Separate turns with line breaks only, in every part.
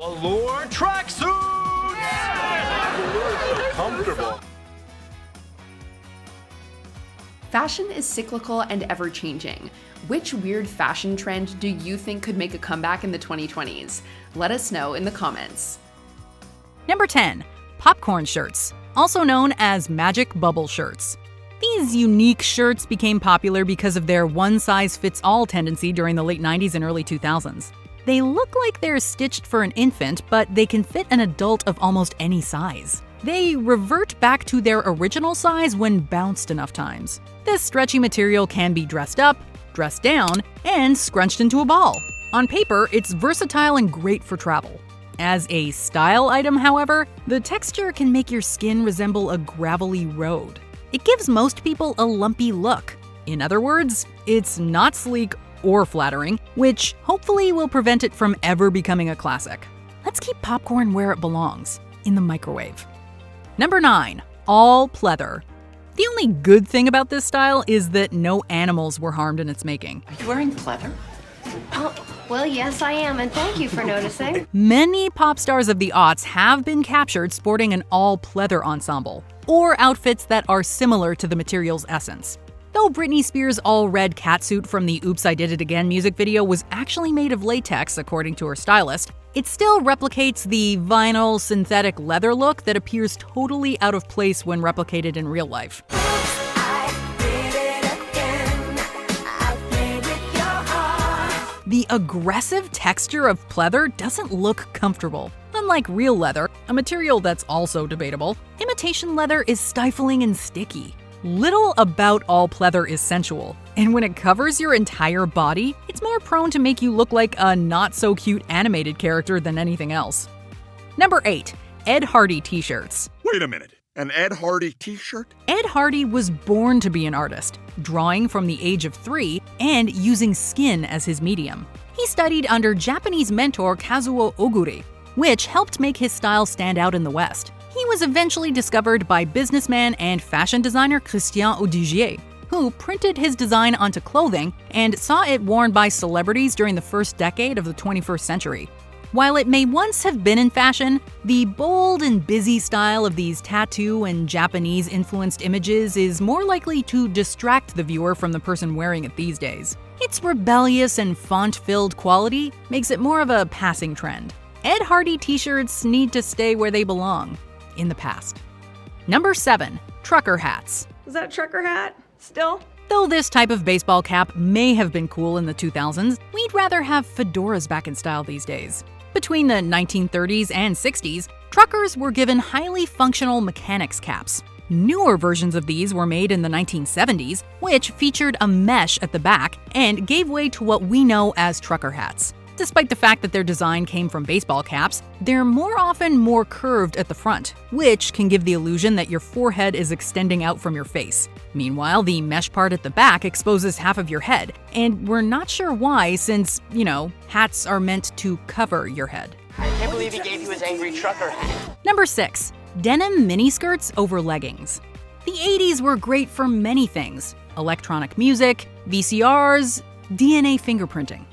Velour tracksuits! Yeah! Comfortable.
Fashion is cyclical and ever-changing. Which weird fashion trend do you think could make a comeback in the 2020s? Let us know in the comments.
Number 10. Popcorn shirts, also known as magic bubble shirts. These unique shirts became popular because of their one-size-fits-all tendency during the late 90s and early 2000s. They look like they're stitched for an infant, but they can fit an adult of almost any size. They revert back to their original size when bounced enough times. This stretchy material can be dressed up, dressed down, and scrunched into a ball. On paper, it's versatile and great for travel. As a style item, however, the texture can make your skin resemble a gravelly road. It gives most people a lumpy look. In other words, it's not sleek or flattering, which hopefully will prevent it from ever becoming a classic. Let's keep popcorn where it belongs, in the microwave. Number 9. All pleather. The only good thing about this style is that no animals were harmed in its making.
Are you wearing pleather?
Oh, well, yes, I am, and thank you for noticing.
Many pop stars of the aughts have been captured sporting an all-pleather ensemble, or outfits that are similar to the material's essence. Though Britney Spears' all-red catsuit from the Oops, I Did It Again music video was actually made of latex, according to her stylist, it still replicates the vinyl synthetic leather look that appears totally out of place when replicated in real life. The aggressive texture of pleather doesn't look comfortable. Unlike real leather, a material that's also debatable, imitation leather is stifling and sticky. Little about all pleather is sensual, and when it covers your entire body, it's more prone to make you look like a not-so-cute animated character than anything else. Number 8. Ed Hardy T-shirts.
Wait a minute. An Ed Hardy t-shirt?
Ed Hardy was born to be an artist, drawing from the age of 3 and using skin as his medium. He studied under Japanese mentor Kazuo Oguri, which helped make his style stand out in the West. He was eventually discovered by businessman and fashion designer Christian Audigier, who printed his design onto clothing and saw it worn by celebrities during the first decade of the 21st century. While it may once have been in fashion, the bold and busy style of these tattoo and Japanese-influenced images is more likely to distract the viewer from the person wearing it these days. Its rebellious and font-filled quality makes it more of a passing trend. Ed Hardy t-shirts need to stay where they belong, in the past. Number 7. Trucker hats.
Is that a trucker hat? Still?
Though this type of baseball cap may have been cool in the 2000s, we'd rather have fedoras back in style these days. Between the 1930s and 60s, truckers were given highly functional mechanics caps. Newer versions of these were made in the 1970s, which featured a mesh at the back and gave way to what we know as trucker hats. Despite the fact that their design came from baseball caps, they're more often more curved at the front, which can give the illusion that your forehead is extending out from your face. Meanwhile, the mesh part at the back exposes half of your head, and we're not sure why since, hats are meant to cover your head.
I can't believe he gave you his angry trucker hat.
Number 6. Denim miniskirts over leggings. The 80s were great for many things: electronic music, VCRs, DNA fingerprinting.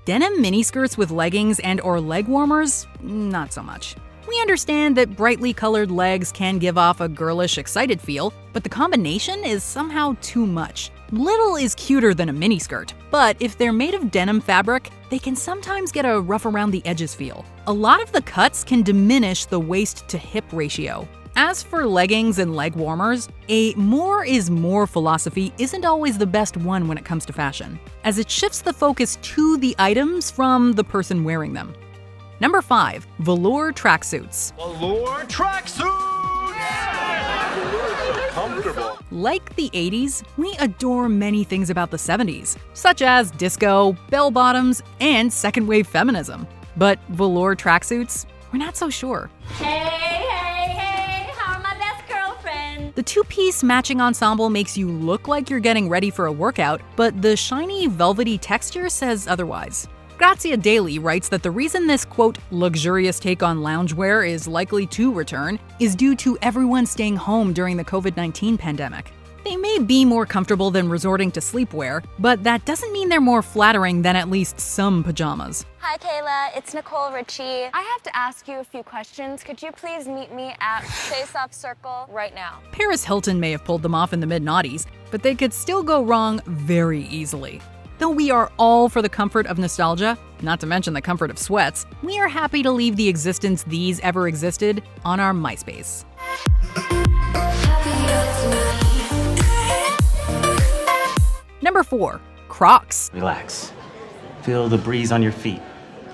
Denim miniskirts with leggings and/or leg warmers? Not so much. We understand that brightly colored legs can give off a girlish, excited feel, but the combination is somehow too much. Little is cuter than a miniskirt, but if they're made of denim fabric, they can sometimes get a rough around the edges feel. A lot of the cuts can diminish the waist-to-hip ratio. As for leggings and leg warmers, a more is more philosophy isn't always the best one when it comes to fashion, as it shifts the focus to the items from the person wearing them. Number 5. Velour tracksuits.
Velour tracksuits! Yeah! Comfortable.
Like the 80s, we adore many things about the 70s, such as disco, bell-bottoms, and second-wave feminism. But velour tracksuits? We're not so sure. The two-piece matching ensemble makes you look like you're getting ready for a workout, but the shiny, velvety texture says otherwise. Grazia Daily writes that the reason this, quote, luxurious take on loungewear is likely to return is due to everyone staying home during the COVID-19 pandemic. They may be more comfortable than resorting to sleepwear, but that doesn't mean they're more flattering than at least some pajamas.
Hi, Kayla. It's Nicole Richie. I have to ask you a few questions. Could you please meet me at Face-Off Circle right now?
Paris Hilton may have pulled them off in the mid-noughties, but they could still go wrong very easily. Though we are all for the comfort of nostalgia, not to mention the comfort of sweats, we are happy to leave the existence these ever existed on our MySpace. Number 4. Crocs.
Relax. Feel the breeze on your feet.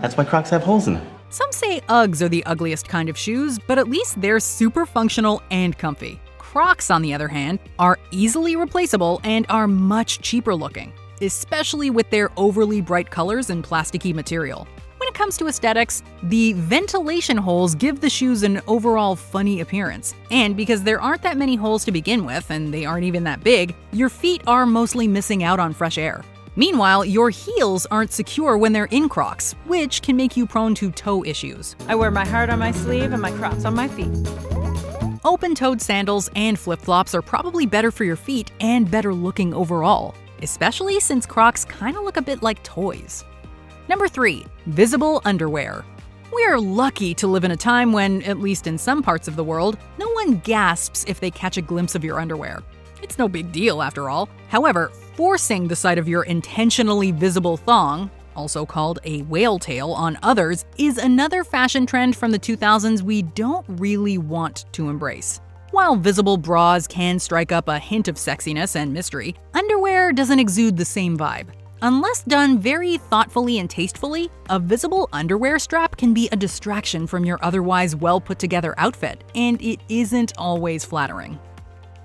That's why Crocs have holes in them.
Some say Uggs are the ugliest kind of shoes, but at least they're super functional and comfy. Crocs, on the other hand, are easily replaceable and are much cheaper looking, especially with their overly bright colors and plasticky material. When it comes to aesthetics, the ventilation holes give the shoes an overall funny appearance. And because there aren't that many holes to begin with, and they aren't even that big, your feet are mostly missing out on fresh air. Meanwhile, your heels aren't secure when they're in Crocs, which can make you prone to toe issues.
I wear my heart on my sleeve and my Crocs on my feet.
Open-toed sandals and flip-flops are probably better for your feet and better looking overall, especially since Crocs kind of look a bit like toys. Number 3. Visible underwear. We're lucky to live in a time when, at least in some parts of the world, no one gasps if they catch a glimpse of your underwear. It's no big deal after all. However, forcing the sight of your intentionally visible thong, also called a whale tail, on others is another fashion trend from the 2000s we don't really want to embrace. While visible bras can strike up a hint of sexiness and mystery, underwear doesn't exude the same vibe. Unless done very thoughtfully and tastefully, a visible underwear strap can be a distraction from your otherwise well-put-together outfit, and it isn't always flattering.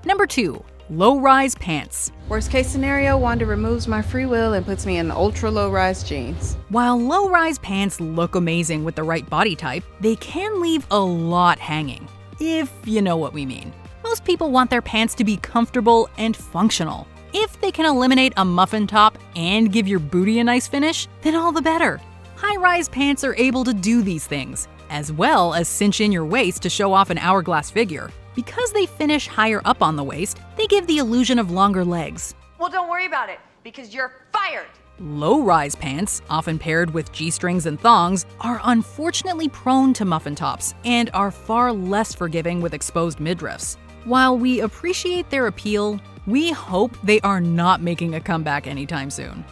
Number 2. Low-rise pants.
Worst case scenario, Wanda removes my free will and puts me in ultra low-rise jeans.
While low-rise pants look amazing with the right body type, they can leave a lot hanging, if you know what we mean. Most people want their pants to be comfortable and functional. If they can eliminate a muffin top and give your booty a nice finish, then all the better. High-rise pants are able to do these things, as well as cinch in your waist to show off an hourglass figure. Because they finish higher up on the waist, they give the illusion of longer legs.
Well, don't worry about it, because you're fired.
Low-rise pants, often paired with G-strings and thongs, are unfortunately prone to muffin tops and are far less forgiving with exposed midriffs. While we appreciate their appeal, we hope they are not making a comeback anytime soon.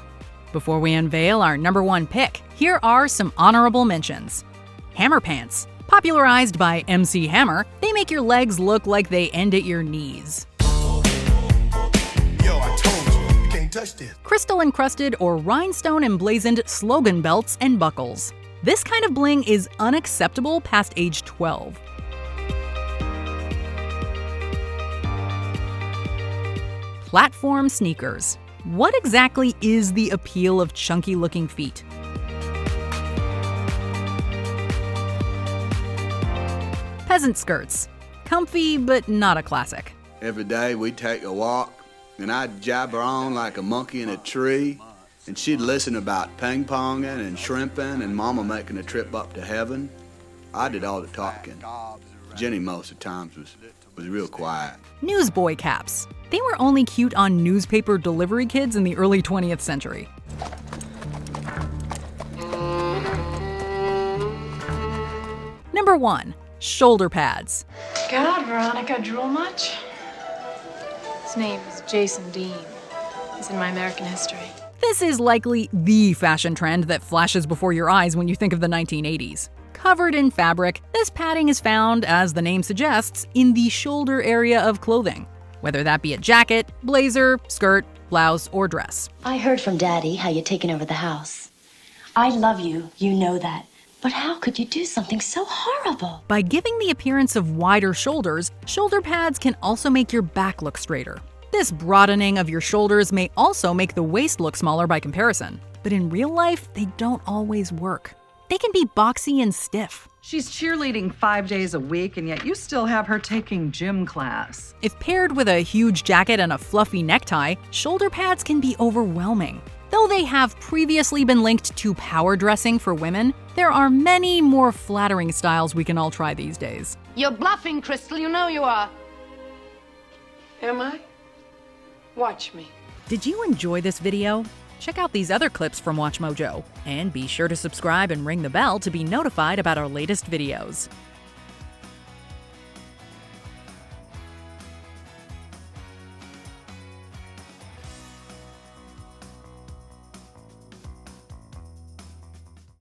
Before we unveil our number 1 pick, here are some honorable mentions. Hammer pants. Popularized by MC Hammer, they make your legs look like they end at your knees.
Yo, I told you can't touch this.
Crystal-encrusted or rhinestone-emblazoned slogan belts and buckles. This kind of bling is unacceptable past age 12. Platform sneakers. What exactly is the appeal of chunky-looking feet? Peasant skirts. Comfy, but not a classic.
Every day we'd take a walk, and I'd jabber on like a monkey in a tree, and she'd listen about ping-ponging and shrimping and Mama making a trip up to heaven. I did all the talking. Jenny most of the times was real quiet.
Newsboy caps. They were only cute on newspaper delivery kids in the early 20th century. Number 1. Shoulder pads.
God, Veronica, drool much? His name is Jason Dean. He's in my American history.
This is likely the fashion trend that flashes before your eyes when you think of the 1980s. Covered in fabric, this padding is found, as the name suggests, in the shoulder area of clothing, whether that be a jacket, blazer, skirt, blouse, or dress.
I heard from Daddy how you're taking over the house. I love you, you know that. But how could you do something so horrible?
By giving the appearance of wider shoulders, shoulder pads can also make your back look straighter. This broadening of your shoulders may also make the waist look smaller by comparison, but in real life, they don't always work. They can be boxy and stiff.
She's cheerleading 5 days a week, and yet you still have her taking gym class.
If paired with a huge jacket and a fluffy necktie, shoulder pads can be overwhelming. Though they have previously been linked to power dressing for women, there are many more flattering styles we can all try these days.
You're bluffing, Crystal. You know you are.
Am I? Watch me.
Did you enjoy this video? Check out these other clips from MsMojo, and be sure to subscribe and ring the bell to be notified about our latest videos.